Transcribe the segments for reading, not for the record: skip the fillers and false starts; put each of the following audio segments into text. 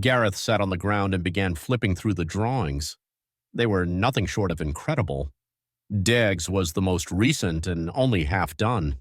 Gareth sat on the ground and began flipping through the drawings. They were nothing short of incredible. Deggs was the most recent and only half done.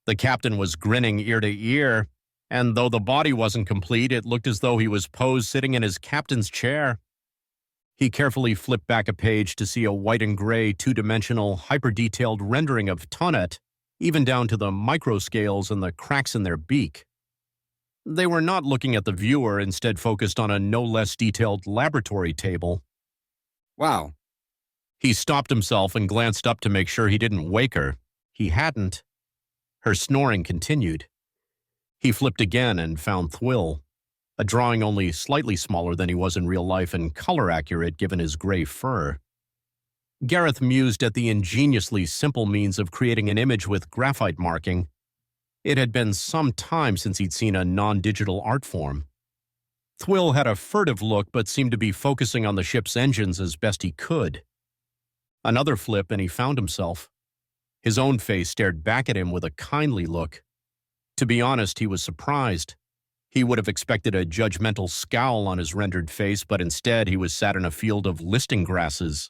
The captain was grinning ear to ear, and though the body wasn't complete, it looked as though he was posed sitting in his captain's chair. He carefully flipped back a page to see a white and gray two-dimensional, hyper-detailed rendering of Tonnet, even down to the microscales and the cracks in their beak. They were not looking at the viewer, instead focused on a no less detailed laboratory table. Wow. He stopped himself and glanced up to make sure he didn't wake her. He hadn't. Her snoring continued. He flipped again and found Thwill, a drawing only slightly smaller than he was in real life and color accurate given his gray fur. Gareth mused at the ingeniously simple means of creating an image with graphite marking. It had been some time since he'd seen a non-digital art form. Thwill had a furtive look but seemed to be focusing on the ship's engines as best he could. Another flip and he found himself. His own face stared back at him with a kindly look. To be honest, he was surprised. He would have expected a judgmental scowl on his rendered face, but instead he was sat in a field of listing grasses.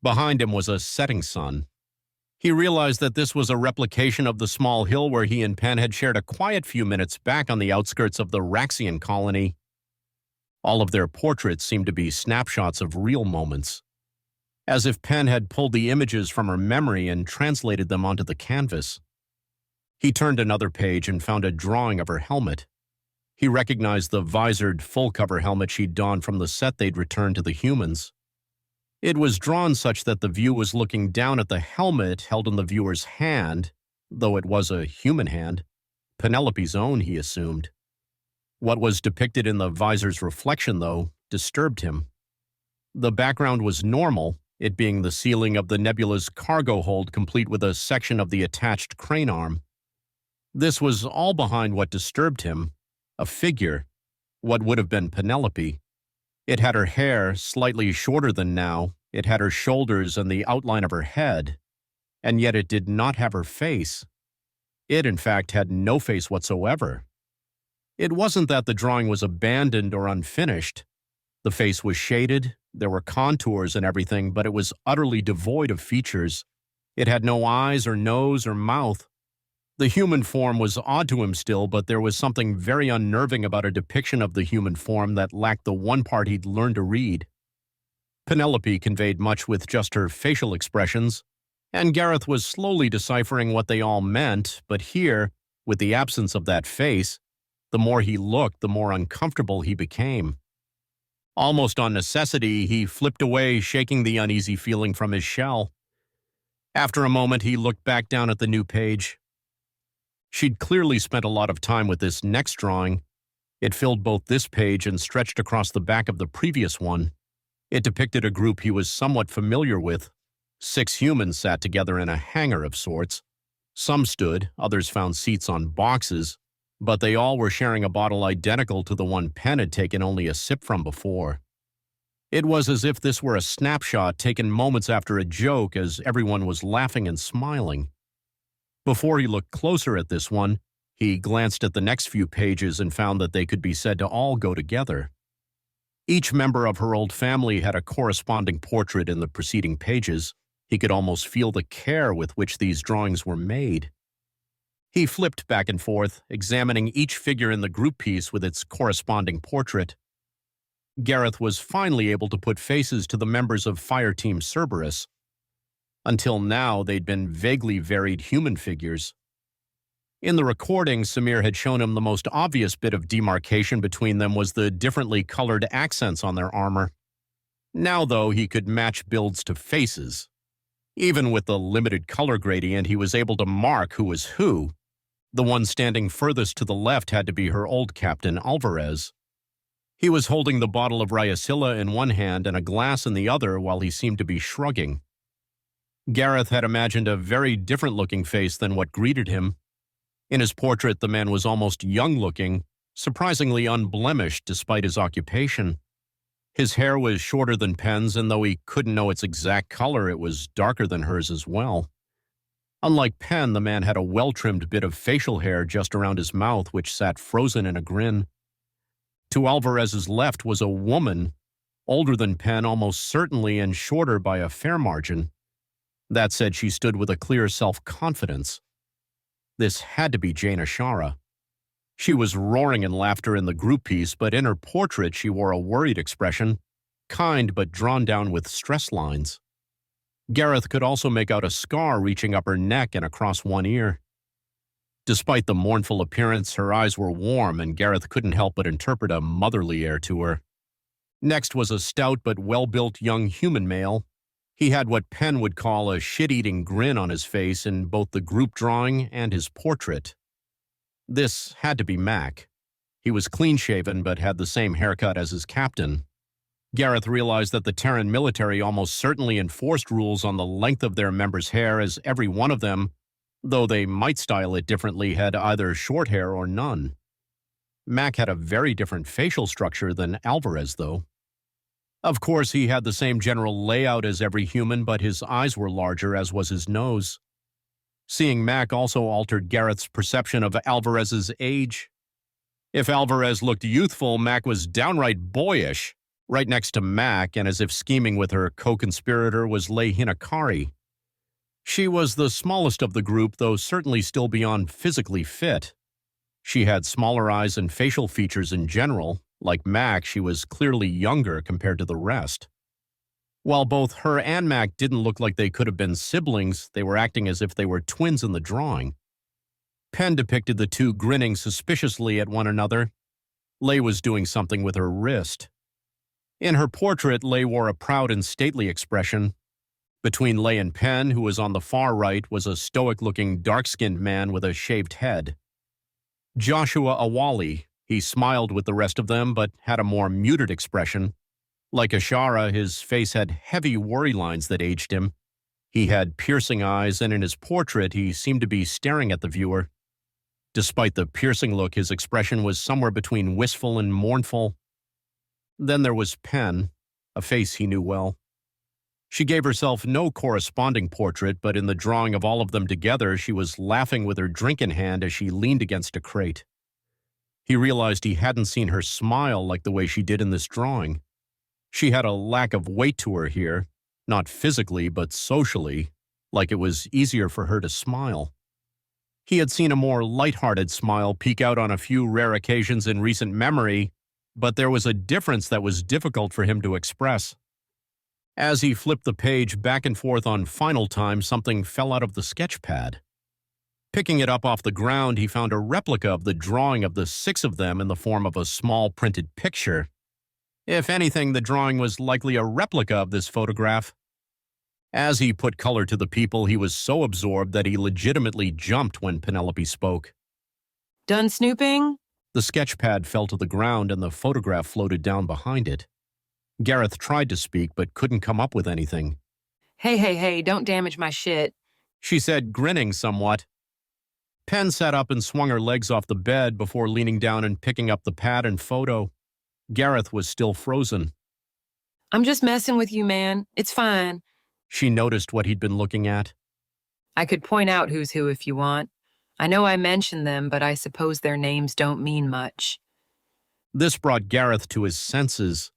Behind him was a setting sun. He realized that this was a replication of the small hill where he and Penn had shared a quiet few minutes back on the outskirts of the Raxian colony. All of their portraits seemed to be snapshots of real moments, as if Penn had pulled the images from her memory and translated them onto the canvas. He turned another page and found a drawing of her helmet. He recognized the visored, full-cover helmet she'd donned from the set they'd returned to the humans. It was drawn such that the view was looking down at the helmet held in the viewer's hand, though it was a human hand, Penelope's own, he assumed. What was depicted in the visor's reflection, though, disturbed him. The background was normal, it being the ceiling of the nebula's cargo hold complete with a section of the attached crane arm. This was all behind what disturbed him, a figure, what would have been Penelope. It had her hair, slightly shorter than now, it had her shoulders and the outline of her head, and yet it did not have her face. It, in fact, had no face whatsoever. It wasn't that the drawing was abandoned or unfinished. The face was shaded, there were contours and everything, but it was utterly devoid of features. It had no eyes or nose or mouth. The human form was odd to him still, but there was something very unnerving about a depiction of the human form that lacked the one part he'd learned to read. Penelope conveyed much with just her facial expressions, and Gareth was slowly deciphering what they all meant, but here, with the absence of that face, the more he looked, the more uncomfortable he became. Almost on necessity, he flipped away, shaking the uneasy feeling from his shell. After a moment, he looked back down at the new page. She'd clearly spent a lot of time with this next drawing. It filled both this page and stretched across the back of the previous one. It depicted a group he was somewhat familiar with. 6 humans sat together in a hangar of sorts. Some stood, others found seats on boxes, but they all were sharing a bottle identical to the one Penn had taken only a sip from before. It was as if this were a snapshot taken moments after a joke as everyone was laughing and smiling. Before he looked closer at this one, he glanced at the next few pages and found that they could be said to all go together. Each member of her old family had a corresponding portrait in the preceding pages. He could almost feel the care with which these drawings were made. He flipped back and forth, examining each figure in the group piece with its corresponding portrait. Gareth was finally able to put faces to the members of Fireteam Cerberus. Until now, they'd been vaguely varied human figures. In the recording, Samir had shown him the most obvious bit of demarcation between them was the differently colored accents on their armor. Now, though, he could match builds to faces. Even with the limited color gradient, he was able to mark who was who. The one standing furthest to the left had to be her old captain, Alvarez. He was holding the bottle of Ryacilla in one hand and a glass in the other while he seemed to be shrugging. Gareth had imagined a very different-looking face than what greeted him. In his portrait, the man was almost young-looking, surprisingly unblemished despite his occupation. His hair was shorter than Penn's, and though he couldn't know its exact color, it was darker than hers as well. Unlike Penn, the man had a well-trimmed bit of facial hair just around his mouth, which sat frozen in a grin. To Alvarez's left was a woman, older than Penn almost certainly and shorter by a fair margin. That said, she stood with a clear self-confidence. This had to be Jane Ashara. She was roaring in laughter in the group piece, but in her portrait she wore a worried expression, kind but drawn down with stress lines. Gareth could also make out a scar reaching up her neck and across one ear. Despite the mournful appearance, her eyes were warm, and Gareth couldn't help but interpret a motherly air to her. Next was a stout but well-built young human male. He had what Penn would call a shit-eating grin on his face in both the group drawing and his portrait. This had to be Mac. He was clean-shaven but had the same haircut as his captain. Gareth realized that the Terran military almost certainly enforced rules on the length of their members' hair, as every one of them, though they might style it differently, had either short hair or none. Mac had a very different facial structure than Alvarez, though. Of course, he had the same general layout as every human, but his eyes were larger, as was his nose. Seeing Mac also altered Gareth's perception of Alvarez's age. If Alvarez looked youthful, Mac was downright boyish. Right next to Mac, and as if scheming with her co-conspirator, was Lei Hinakari. She was the smallest of the group, though certainly still beyond physically fit. She had smaller eyes and facial features in general. Like Mac, she was clearly younger compared to the rest. While both her and Mac didn't look like they could have been siblings, they were acting as if they were twins in the drawing. Penn depicted the two grinning suspiciously at one another. Lei was doing something with her wrist. In her portrait, Lei wore a proud and stately expression. Between Lei and Penn, who was on the far right, was a stoic-looking, dark-skinned man with a shaved head. Joshua Awali. He smiled with the rest of them, but had a more muted expression. Like Ashara, his face had heavy worry lines that aged him. He had piercing eyes, and in his portrait, he seemed to be staring at the viewer. Despite the piercing look, his expression was somewhere between wistful and mournful. Then there was Penn, a face he knew well. She gave herself no corresponding portrait, but in the drawing of all of them together, she was laughing with her drink in hand as she leaned against a crate. He realized he hadn't seen her smile like the way she did in this drawing. She had a lack of weight to her here, not physically but socially, like it was easier for her to smile. He had seen a more lighthearted smile peek out on a few rare occasions in recent memory, but there was a difference that was difficult for him to express. As he flipped the page back and forth on final time, something fell out of the sketch pad. Picking it up off the ground, he found a replica of the drawing of the 6 of them in the form of a small printed picture. If anything, the drawing was likely a replica of this photograph. As he put color to the people, he was so absorbed that he legitimately jumped when Penelope spoke. Done snooping? The sketch pad fell to the ground and the photograph floated down behind it. Gareth tried to speak but couldn't come up with anything. Hey, don't damage my shit, she said, grinning somewhat. Penn sat up and swung her legs off the bed before leaning down and picking up the pad and photo. Gareth was still frozen. I'm just messing with you, man. It's fine. She noticed what he'd been looking at. I could point out who's who if you want. I know I mentioned them, but I suppose their names don't mean much. This brought Gareth to his senses.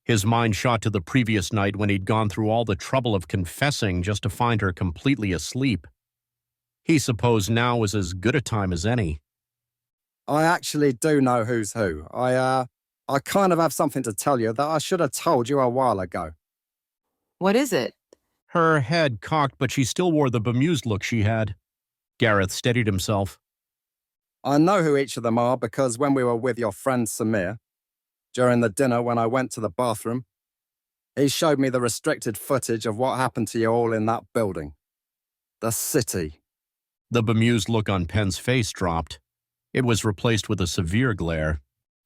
His mind shot to the previous night when he'd gone through all the trouble of confessing just to find her completely asleep. He supposed now was as good a time as any. I actually do know who's who. I kind of have something to tell you that I should have told you a while ago. What is it? Her head cocked, but she still wore the bemused look she had. Gareth steadied himself. I know who each of them are because when we were with your friend Samir, during the dinner when I went to the bathroom, he showed me the restricted footage of what happened to you all in that building. The city. The bemused look on Penn's face dropped. It was replaced with a severe glare.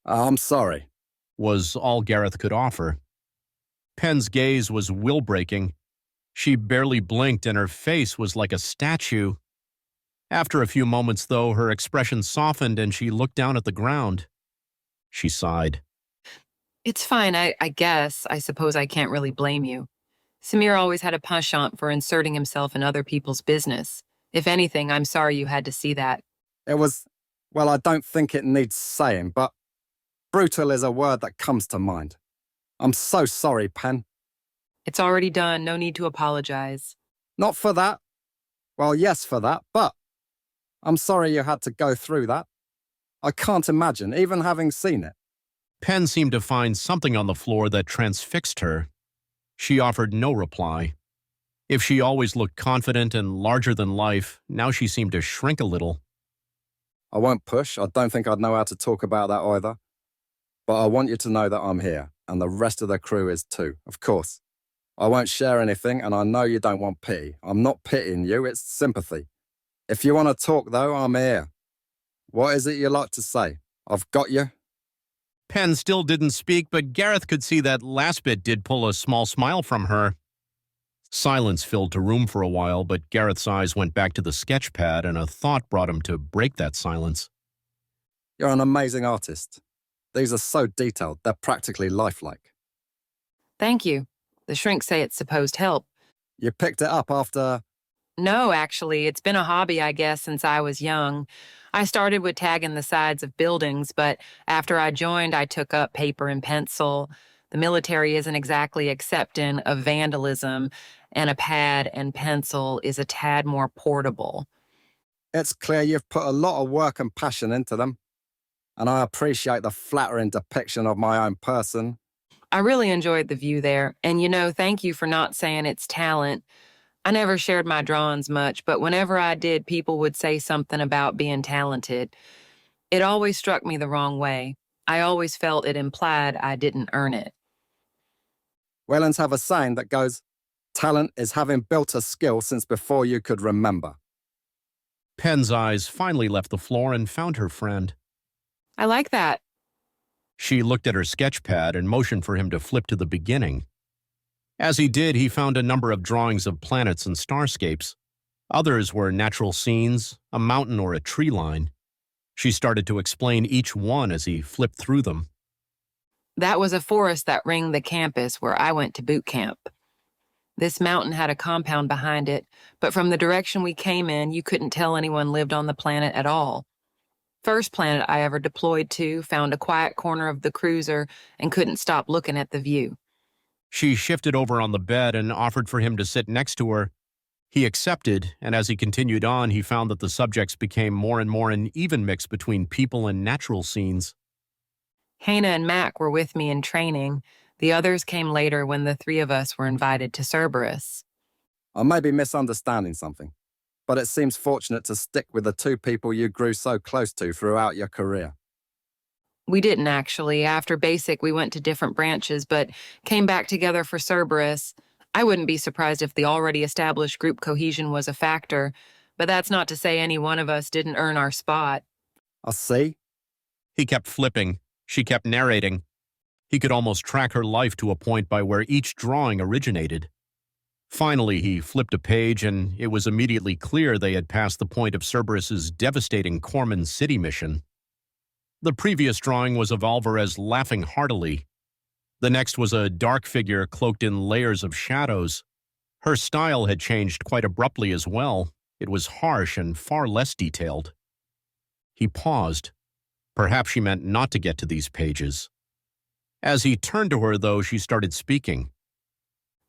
I'm sorry, was all Gareth could offer. Penn's gaze was will-breaking. She barely blinked and her face was like a statue. After a few moments, though, her expression softened and she looked down at the ground. She sighed. It's fine, I guess. I suppose I can't really blame you. Samir always had a penchant for inserting himself in other people's business. If anything, I'm sorry you had to see that. It was, well, I don't think it needs saying, but Brutal is a word that comes to mind. I'm so sorry, Pen. It's already done. No need to apologize. Not for that. Well, yes for that, but I'm sorry you had to go through that. I can't imagine, even having seen it. Pen seemed to find something on the floor that transfixed her. She offered no reply. If she always looked confident and larger than life, now she seemed to shrink a little. I won't push. I don't think I'd know how to talk about that either. But I want you to know that I'm here, and the rest of the crew is too, of course. I won't share anything, and I know you don't want pity. I'm not pitying you, it's sympathy. If you want to talk, though, I'm here. What is it you like to say? I've got you. Pen still didn't speak, but Gareth could see that last bit did pull a small smile from her. Silence filled the room for a while, but Gareth's eyes went back to the sketch pad, and a thought brought him to break that silence. You're an amazing artist. These are so detailed, they're practically lifelike. Thank you. The shrinks say it's supposed help. You picked it up after... No, actually, it's been a hobby, I guess, since I was young. I started with tagging the sides of buildings, but after I joined, I took up paper and pencil. The military isn't exactly accepting of vandalism, and a pad and pencil is a tad more portable. It's clear you've put a lot of work and passion into them, and I appreciate the flattering depiction of my own person. I really enjoyed the view there, and thank you for not saying it's talent. I never shared my drawings much, but whenever I did, people would say something about being talented. It always struck me the wrong way. I always felt it implied I didn't earn it. Wellens have a saying that goes, talent is having built a skill since before you could remember. Pen's eyes finally left the floor and found her friend. I like that. She looked at her sketch pad and motioned for him to flip to the beginning. As he did, he found a number of drawings of planets and starscapes. Others were natural scenes, a mountain or a tree line. She started to explain each one as he flipped through them. That was a forest that ringed the campus where I went to boot camp. This mountain had a compound behind it, but from the direction we came in, you couldn't tell anyone lived on the planet at all. First planet I ever deployed to found a quiet corner of the cruiser and couldn't stop looking at the view. She shifted over on the bed and offered for him to sit next to her. He accepted, and as he continued on, he found that the subjects became more and more an even mix between people and natural scenes. Hannah and Mac were with me in training. The others came later when the three of us were invited to Cerberus. I may be misunderstanding something, but it seems fortunate to stick with the two people you grew so close to throughout your career. We didn't actually. After basic, we went to different branches, but came back together for Cerberus. I wouldn't be surprised if the already established group cohesion was a factor, but that's not to say any one of us didn't earn our spot. I see. He kept flipping. She kept narrating. He could almost track her life to a point by where each drawing originated. Finally, he flipped a page, and it was immediately clear they had passed the point of Cerberus's devastating Corman City mission. The previous drawing was of Alvarez laughing heartily. The next was a dark figure cloaked in layers of shadows. Her style had changed quite abruptly as well. It was harsh and far less detailed. He paused. Perhaps she meant not to get to these pages. As he turned to her, though, she started speaking.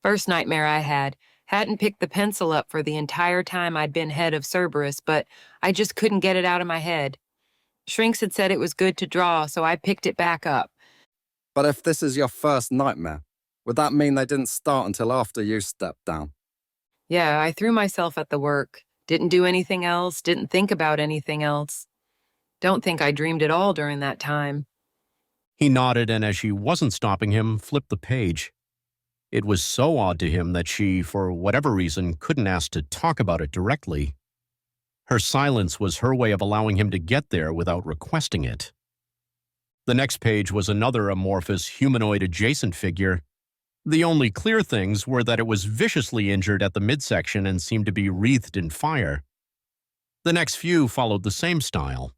First nightmare I had. Hadn't picked the pencil up for the entire time I'd been head of Cerberus, but I just couldn't get it out of my head. Shrinks had said it was good to draw, so I picked it back up. But if this is your first nightmare, would that mean they didn't start until after you stepped down? Yeah, I threw myself at the work. Didn't do anything else, didn't think about anything else. Don't think I dreamed at all during that time. He nodded, and as she wasn't stopping him, flipped the page. It was so odd to him that she, for whatever reason, couldn't ask to talk about it directly. Her silence was her way of allowing him to get there without requesting it. The next page was another amorphous, humanoid-adjacent figure. The only clear things were that it was viciously injured at the midsection and seemed to be wreathed in fire. The next few followed the same style.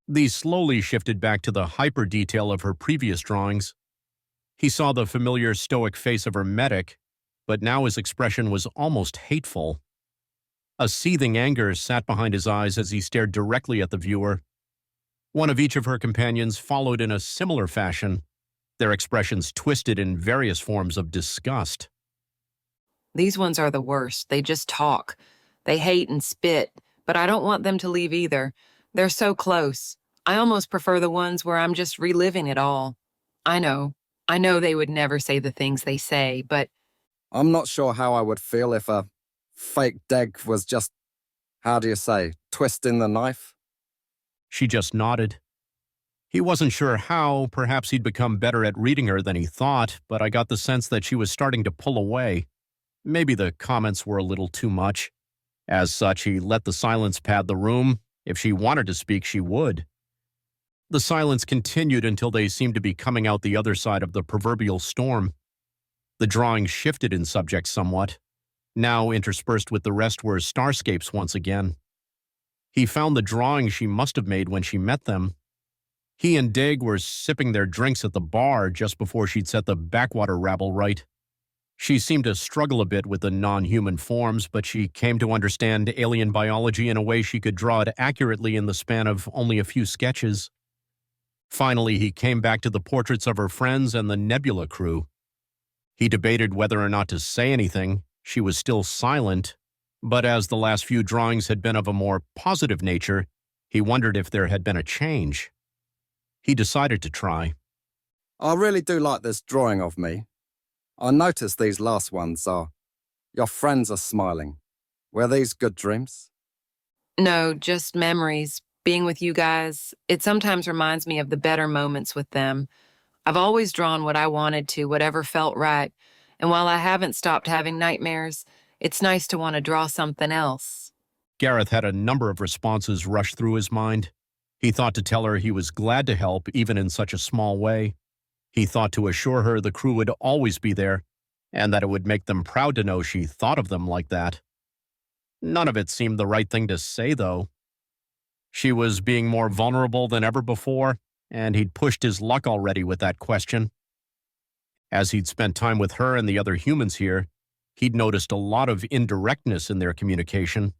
These slowly shifted back to the hyper-detail of her previous drawings. He saw the familiar stoic face of her medic, but now his expression was almost hateful. A seething anger sat behind his eyes as he stared directly at the viewer. One of each of her companions followed in a similar fashion, their expressions twisted in various forms of disgust. These ones are the worst. They just talk. They hate and spit, but I don't want them to leave either. They're so close. I almost prefer the ones where I'm just reliving it all. I know. I know they would never say the things they say, but I'm not sure how I would feel if a fake Deg was just, how do you say, twisting the knife? She just nodded. He wasn't sure how, perhaps he'd become better at reading her than he thought, but I got the sense that she was starting to pull away. Maybe the comments were a little too much. As such, he let the silence pad the room. If she wanted to speak, she would. The silence continued until they seemed to be coming out the other side of the proverbial storm. The drawing shifted in subject somewhat. Now interspersed with the rest were starscapes once again. He found the drawing she must have made when she met them. He and Dig were sipping their drinks at the bar just before she'd set the backwater rabble right. She seemed to struggle a bit with the non-human forms, but she came to understand alien biology in a way she could draw it accurately in the span of only a few sketches. Finally, he came back to the portraits of her friends and the Nebula crew. He debated whether or not to say anything. She was still silent, but as the last few drawings had been of a more positive nature, he wondered if there had been a change. He decided to try. I really do like this drawing of me. I noticed these last ones are, your friends are smiling. Were these good dreams? no, just memories. Being with you guys, it sometimes reminds me of the better moments with them. I've always drawn what I wanted to, whatever felt right. And while I haven't stopped having nightmares, it's nice to want to draw something else. Gareth had a number of responses rush through his mind. He thought to tell her he was glad to help, even in such a small way. He thought to assure her the crew would always be there, and that it would make them proud to know she thought of them like that. None of it seemed the right thing to say, though. She was being more vulnerable than ever before, and he'd pushed his luck already with that question. As he'd spent time with her and the other humans here, he'd noticed a lot of indirectness in their communication.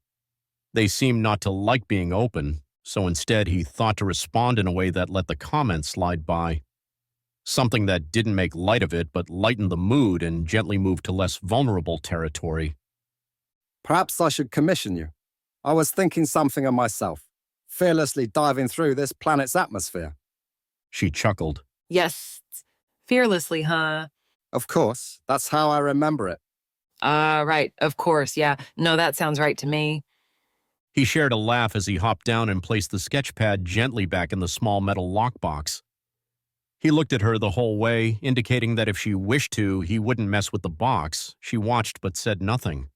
They seemed not to like being open, so instead he thought to respond in a way that let the comments slide by. Something that didn't make light of it, but lightened the mood and gently moved to less vulnerable territory. Perhaps I should commission you. I was thinking something of myself, fearlessly diving through this planet's atmosphere. She chuckled. Yes, fearlessly, huh? Of course, that's how I remember it. Right, of course, yeah. No, that sounds right to me. He shared a laugh as he hopped down and placed the sketch pad gently back in the small metal lockbox. He looked at her the whole way, indicating that if she wished to, he wouldn't mess with the box. She watched but said nothing.